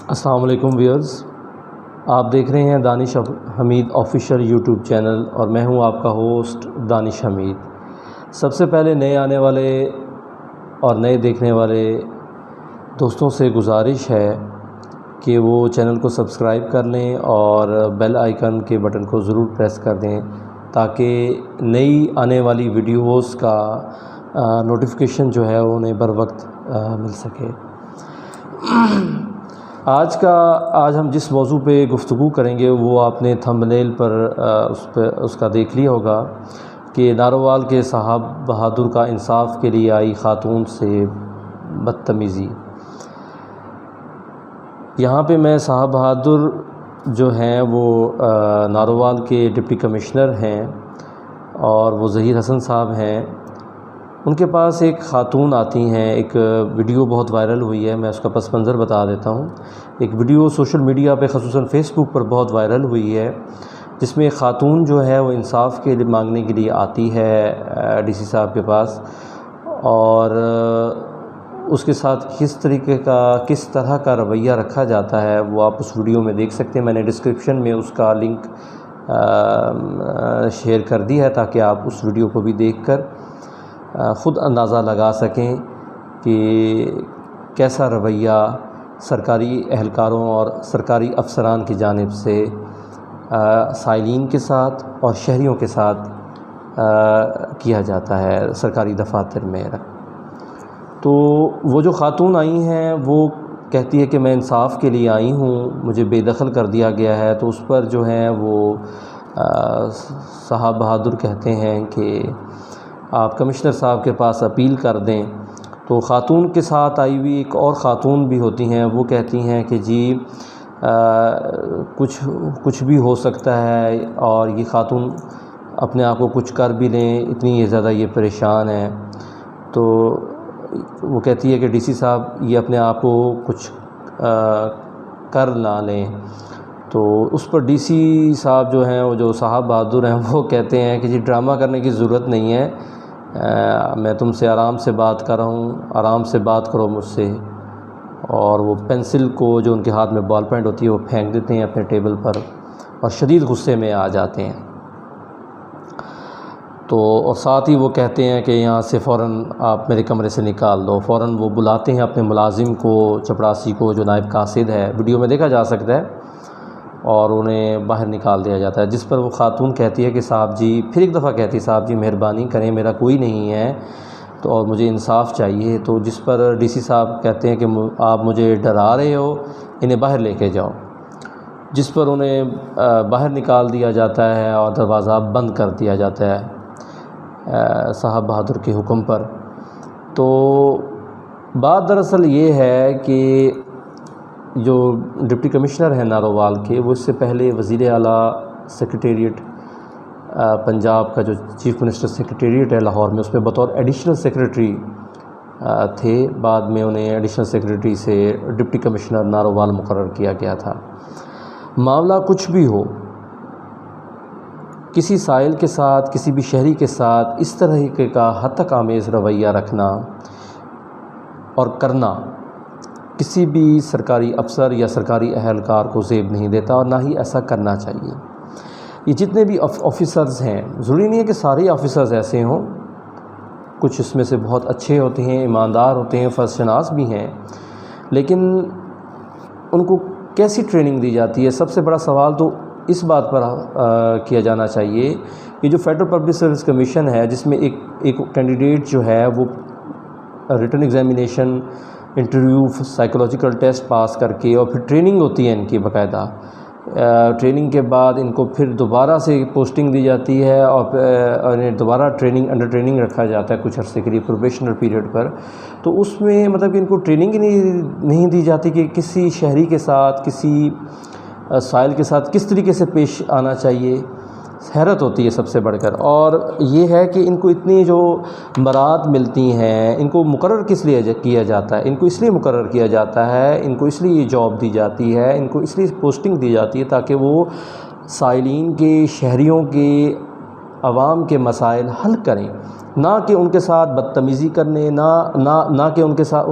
السلام علیکم ویورز، آپ دیکھ رہے ہیں دانش حمید آفیشیل یوٹیوب چینل اور میں ہوں آپ کا ہوسٹ دانش حمید۔ سب سے پہلے نئے آنے والے اور نئے دیکھنے والے دوستوں سے گزارش ہے کہ وہ چینل کو سبسکرائب کر لیں اور بیل آئیکن کے بٹن کو ضرور پریس کر دیں تاکہ نئی آنے والی ویڈیوز کا نوٹیفیکیشن جو ہے انہیں بر وقت مل سکے۔ آج ہم جس موضوع پہ گفتگو کریں گے وہ آپ نے تھمبنیل پر اس کا دیکھ لیا ہوگا کہ نارووال کے صاحب بہادر کا انصاف کے لیے آئی خاتون سے بدتمیزی۔ یہاں پہ میں صاحب بہادر جو ہیں وہ نارووال کے ڈپٹی کمشنر ہیں اور وہ ظہیر حسن صاحب ہیں۔ ان کے پاس ایک خاتون آتی ہیں، ایک ویڈیو بہت وائرل ہوئی ہے، میں اس کا پس منظر بتا دیتا ہوں۔ ایک ویڈیو سوشل میڈیا پہ خصوصاً فیس بک پر بہت وائرل ہوئی ہے جس میں ایک خاتون جو ہے وہ انصاف کے لیے مانگنے کے لیے آتی ہے ڈی سی صاحب کے پاس، اور اس کے ساتھ کس طرح کا رویہ رکھا جاتا ہے وہ آپ اس ویڈیو میں دیکھ سکتے ہیں۔ میں نے ڈسکرپشن میں اس کا لنک شیئر کر دی ہے تاکہ آپ اس ویڈیو کو بھی دیکھ کر خود اندازہ لگا سکیں کہ کیسا رویہ سرکاری اہلکاروں اور سرکاری افسران کی جانب سے سائلین کے ساتھ اور شہریوں کے ساتھ کیا جاتا ہے سرکاری دفاتر میں۔ تو وہ جو خاتون آئی ہیں وہ کہتی ہے کہ میں انصاف کے لیے آئی ہوں، مجھے بے دخل کر دیا گیا ہے۔ تو اس پر جو ہے وہ صاحب بہادر کہتے ہیں کہ آپ کمشنر صاحب کے پاس اپیل کر دیں۔ تو خاتون کے ساتھ آئی ہوئی ایک اور خاتون بھی ہوتی ہیں، وہ کہتی ہیں کہ جی کچھ بھی ہو سکتا ہے اور یہ خاتون اپنے آپ کو کچھ کر بھی لیں، اتنی زیادہ یہ پریشان ہیں۔ تو وہ کہتی ہے کہ ڈی سی صاحب یہ اپنے آپ کو کچھ کر نہ لیں۔ تو اس پر ڈی سی صاحب جو ہیں، وہ جو صاحب بہادر ہیں، وہ کہتے ہیں کہ جی ڈرامہ کرنے کی ضرورت نہیں ہے، میں تم سے آرام سے بات کر رہا ہوں، آرام سے بات کرو مجھ سے۔ اور وہ پینسل کو جو ان کے ہاتھ میں بال پینٹ ہوتی ہے وہ پھینک دیتے ہیں اپنے ٹیبل پر اور شدید غصے میں آ جاتے ہیں۔ تو اور ساتھ ہی وہ کہتے ہیں کہ یہاں سے فوراً آپ میرے کمرے سے نکال دو۔ فوراً وہ بلاتے ہیں اپنے ملازم کو، چپڑاسی کو، جو نائب قاصد ہے، ویڈیو میں دیکھا جا سکتا ہے، اور انہیں باہر نکال دیا جاتا ہے۔ جس پر وہ خاتون کہتی ہے کہ صاحب جی، پھر ایک دفعہ کہتی ہے صاحب جی مہربانی کریں، میرا کوئی نہیں ہے تو اور مجھے انصاف چاہیے۔ تو جس پر ڈی سی صاحب کہتے ہیں کہ آپ مجھے ڈرا رہے ہو، انہیں باہر لے کے جاؤ۔ جس پر انہیں باہر نکال دیا جاتا ہے اور دروازہ بند کر دیا جاتا ہے صاحب بہادر کے حکم پر۔ تو بات دراصل یہ ہے کہ جو ڈپٹی کمشنر ہیں نارووال کے، وہ اس سے پہلے وزیر اعلیٰ سیکریٹریٹ پنجاب کا جو چیف منسٹر سیکریٹریٹ ہے لاہور میں، اس میں بطور ایڈیشنل سیکریٹری تھے۔ بعد میں انہیں ایڈیشنل سیکریٹری سے ڈپٹی کمشنر نارووال مقرر کیا گیا تھا۔ معاملہ کچھ بھی ہو، کسی سائل کے ساتھ، کسی بھی شہری کے ساتھ اس طرح کا حد تک آمیز رویہ رکھنا اور کرنا کسی بھی سرکاری افسر یا سرکاری اہلکار کو زیب نہیں دیتا، اور نہ ہی ایسا کرنا چاہیے۔ یہ جتنے بھی آفیسرز ہیں، ضروری نہیں ہے کہ سارے آفیسرز ایسے ہوں، کچھ اس میں سے بہت اچھے ہوتے ہیں، ایماندار ہوتے ہیں، فرض شناس بھی ہیں، لیکن ان کو کیسی ٹریننگ دی جاتی ہے؟ سب سے بڑا سوال تو اس بات پر کیا جانا چاہیے کہ جو فیڈرل پبلک سروس کمیشن ہے، جس میں ایک کینڈیڈیٹ جو ہے وہ return examination, interview, psychological test pass کر کے، اور پھر ٹریننگ ہوتی ہے ان کی باقاعدہ۔ ٹریننگ کے بعد ان کو پھر دوبارہ سے پوسٹنگ دی جاتی ہے اور انہیں دوبارہ انڈر ٹریننگ رکھا جاتا ہے کچھ عرصے کے لیے پروبیشنر پیریڈ پر۔ تو اس میں مطلب کہ ان کو ٹریننگ ہی نہیں دی جاتی کہ کسی شہری کے ساتھ، کسی سائل کے ساتھ کس طریقے سے پیش آنا چاہیے۔ حیرت ہوتی ہے سب سے بڑھ کر۔ اور یہ ہے کہ ان کو اتنی جو برات ملتی ہیں، ان کو مقرر کس لیے کیا جاتا ہے؟ ان کو اس لیے مقرر کیا جاتا ہے، ان کو اس لیے یہ جاب دی جاتی ہے، ان کو اس لیے پوسٹنگ دی جاتی ہے تاکہ وہ سائلین کے، شہریوں کے عوام کے مسائل حل کریں، نہ کہ ان کے ساتھ بدتمیزی کرنے، نہ کہ ان کے ساتھ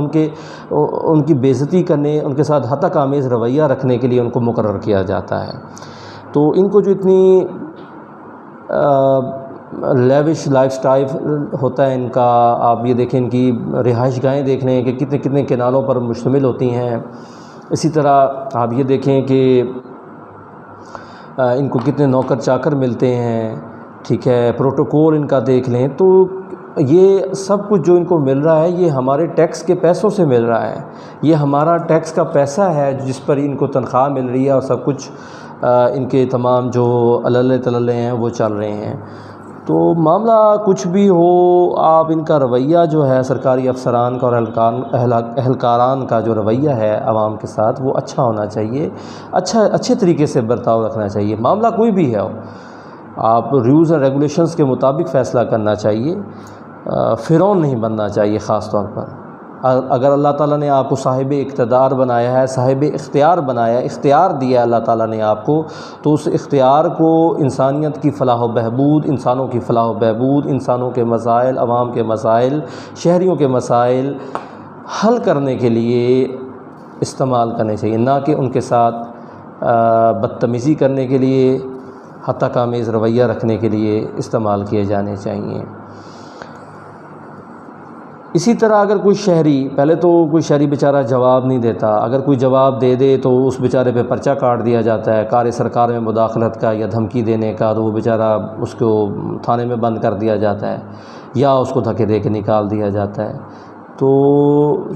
ان کی بے عزتی کرنے، ان کے ساتھ ہتک آمیز رویہ رکھنے کے لیے ان کو مقرر کیا جاتا ہے۔ تو ان کو جو اتنی لیوش لائف سٹائل ہوتا ہے ان کا، آپ یہ دیکھیں ان کی رہائش گاہیں دیکھ لیں کہ کتنے کتنے کنالوں پر مشتمل ہوتی ہیں۔ اسی طرح آپ یہ دیکھیں کہ ان کو کتنے نوکر چاکر ملتے ہیں، ٹھیک ہے، پروٹوکول ان کا دیکھ لیں۔ تو یہ سب کچھ جو ان کو مل رہا ہے یہ ہمارے ٹیکس کے پیسوں سے مل رہا ہے، یہ ہمارا ٹیکس کا پیسہ ہے جس پر ان کو تنخواہ مل رہی ہے، اور سب کچھ ان کے تمام جو عللے تللے ہیں وہ چل رہے ہیں۔ تو معاملہ کچھ بھی ہو، آپ ان کا رویہ جو ہے سرکاری افسران کا اور اہلکاران کا جو رویہ ہے عوام کے ساتھ وہ اچھا ہونا چاہیے، اچھے طریقے سے برتاؤ رکھنا چاہیے۔ معاملہ کوئی بھی ہے، آپ رولز اینڈ ریگولیشنز کے مطابق فیصلہ کرنا چاہیے، فرعون نہیں بننا چاہیے۔ خاص طور پر اگر اللہ تعالیٰ نے آپ کو صاحب اقتدار بنایا ہے، صاحب اختیار بنایا ہے، اختیار دیا ہے اللہ تعالیٰ نے آپ کو، تو اس اختیار کو انسانیت کی فلاح و بہبود، انسانوں کی فلاح و بہبود، انسانوں کے مسائل، عوام کے مسائل، شہریوں کے مسائل حل کرنے کے لیے استعمال کرنے چاہیے، نہ کہ ان کے ساتھ بدتمیزی کرنے کے لیے، ہتک آمیز رویہ رکھنے کے لیے استعمال کیے جانے چاہیے۔ اسی طرح اگر کوئی شہری، پہلے تو کوئی شہری بیچارہ جواب نہیں دیتا، اگر کوئی جواب دے دے تو اس بیچارے پہ پرچہ کاٹ دیا جاتا ہے، کار سرکار میں مداخلت کا یا دھمکی دینے کا، تو وہ بیچارہ اس کو تھانے میں بند کر دیا جاتا ہے یا اس کو دھکے دے کے نکال دیا جاتا ہے۔ تو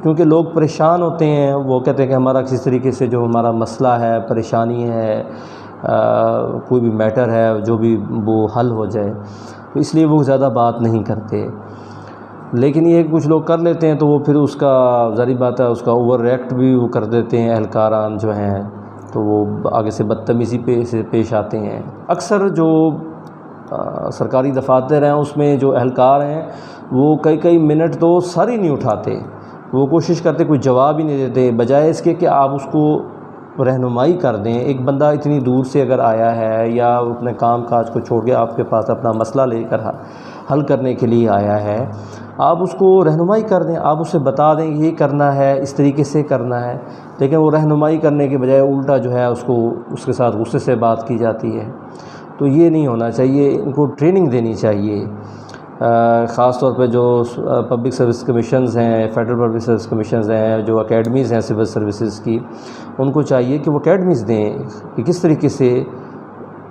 کیونکہ لوگ پریشان ہوتے ہیں، وہ کہتے ہیں کہ ہمارا کسی طریقے سے جو ہمارا مسئلہ ہے، پریشانی ہے، کوئی بھی میٹر ہے جو بھی وہ حل ہو جائے، تو اس لیے وہ زیادہ بات نہیں کرتے۔ لیکن یہ کچھ لوگ کر لیتے ہیں تو وہ پھر اس کا ظاہری بات ہے اس کا اوور ریئیکٹ بھی وہ کر دیتے ہیں، اہلکاران جو ہیں تو وہ آگے سے بدتمیزی سے پیش آتے ہیں۔ اکثر جو سرکاری دفاتر ہیں اس میں جو اہلکار ہیں وہ کئی منٹ تو سر ہی نہیں اٹھاتے، وہ کوشش کرتے کوئی جواب ہی نہیں دیتے، بجائے اس کے کہ آپ اس کو رہنمائی کر دیں۔ ایک بندہ اتنی دور سے اگر آیا ہے یا اپنے کام کاج کو چھوڑ کے آپ کے پاس اپنا مسئلہ لے کر حل کرنے کے لیے آیا ہے، آپ اس کو رہنمائی کر دیں، آپ اسے بتا دیں کہ یہ کرنا ہے، اس طریقے سے کرنا ہے، لیکن وہ رہنمائی کرنے کے بجائے الٹا جو ہے اس کے ساتھ غصے سے بات کی جاتی ہے۔ تو یہ نہیں ہونا چاہیے، ان کو ٹریننگ دینی چاہیے، خاص طور پہ جو پبلک سروس کمیشنز ہیں، فیڈرل پبلک سروس کمیشنز ہیں، جو اکیڈمیز ہیں سول سروسز کی، ان کو چاہیے کہ وہ اکیڈمیز دیں کہ کس طریقے سے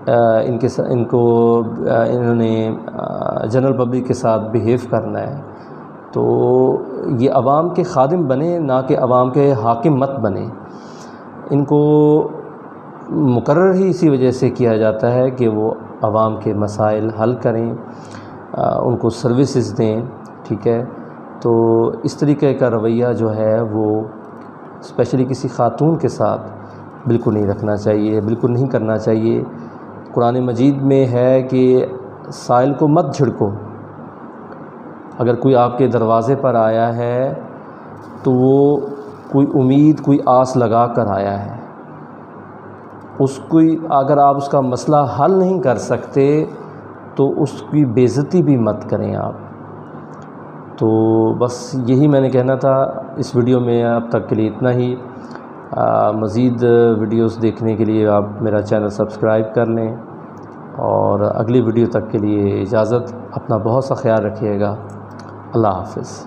انہوں نے جنرل پبلک کے ساتھ بیہیو کرنا ہے۔ تو یہ عوام کے خادم بنے، نہ کہ عوام کے حاکم مت بنے۔ ان کو مقرر ہی اسی وجہ سے کیا جاتا ہے کہ وہ عوام کے مسائل حل کریں، ان کو سروسز دیں، ٹھیک ہے۔ تو اس طریقے کا رویہ جو ہے وہ اسپیشلی کسی خاتون کے ساتھ بالکل نہیں رکھنا چاہیے، بالکل نہیں کرنا چاہیے۔ قرآن مجید میں ہے کہ سائل کو مت جھڑکو۔ اگر کوئی آپ کے دروازے پر آیا ہے تو وہ کوئی امید، کوئی آس لگا کر آیا ہے، اگر آپ اس کا مسئلہ حل نہیں کر سکتے تو اس کی بے عزتی بھی مت کریں آپ۔ تو بس یہی میں نے کہنا تھا اس ویڈیو میں، اب تک کے لیے اتنا ہی۔ مزید ویڈیوز دیکھنے کے لیے آپ میرا چینل سبسکرائب کر لیں، اور اگلی ویڈیو تک کے لیے اجازت، اپنا بہت سا خیال رکھیے گا۔ اللہ حافظ۔